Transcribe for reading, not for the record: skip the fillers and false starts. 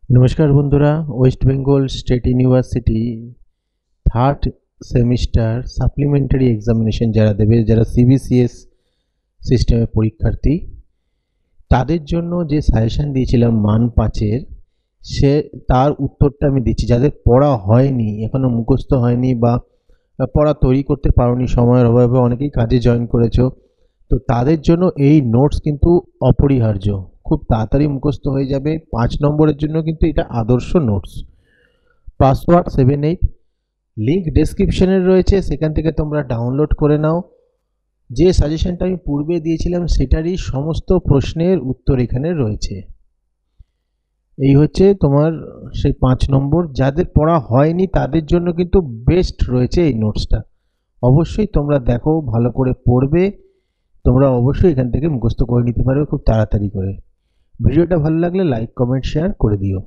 নমস্কার বন্ধুরা, West Bengal state university third semester supplementary examination যারা দেবে, যারা সিবিসিএস সিস্টেমে পরীক্ষার্থী, তাদের জন্য যে সাজেশান দিয়েছিলাম মান 5-এর, তার উত্তরটা আমি দিচ্ছি। যাদের পড়া হয়নি, এখনও মুখস্থ হয়নি বা পড়া তৈরি করতে পারোনি সময়ের অভাবে, অনেকেই কাজে জয়েন করেছো, তো তাদের জন্য এই নোটস কিন্তু অপরিহার্য। খুব তাড়াতাড়ি মুখস্থ হয়ে যাবে। 5 নম্বরের জন্য কিন্তু এটা আদর্শ নোটস। পাসওয়ার্ড 7-8 লিঙ্ক ডেসক্রিপশনে রয়েছে, সেখান থেকে তোমরা ডাউনলোড করে নাও। যে সাজেশনটা আমি পূর্বে দিয়েছিলাম সেটারই সমস্ত প্রশ্নের উত্তর এখানে রয়েছে। এই হচ্ছে তোমার সেই 5 নম্বর। যাদের পড়া হয়নি তাদের জন্য কিন্তু বেস্ট রয়েছে এই নোটসটা। অবশ্যই তোমরা দেখো, ভালো করে পড়বে, তোমরা অবশ্যই এখান থেকে মুখস্থ করে নিতে পারবে খুব তাড়াতাড়ি করে। ভিডিওটা ভালো লাগলে লাইক, কমেন্ট, শেয়ার করে দিও।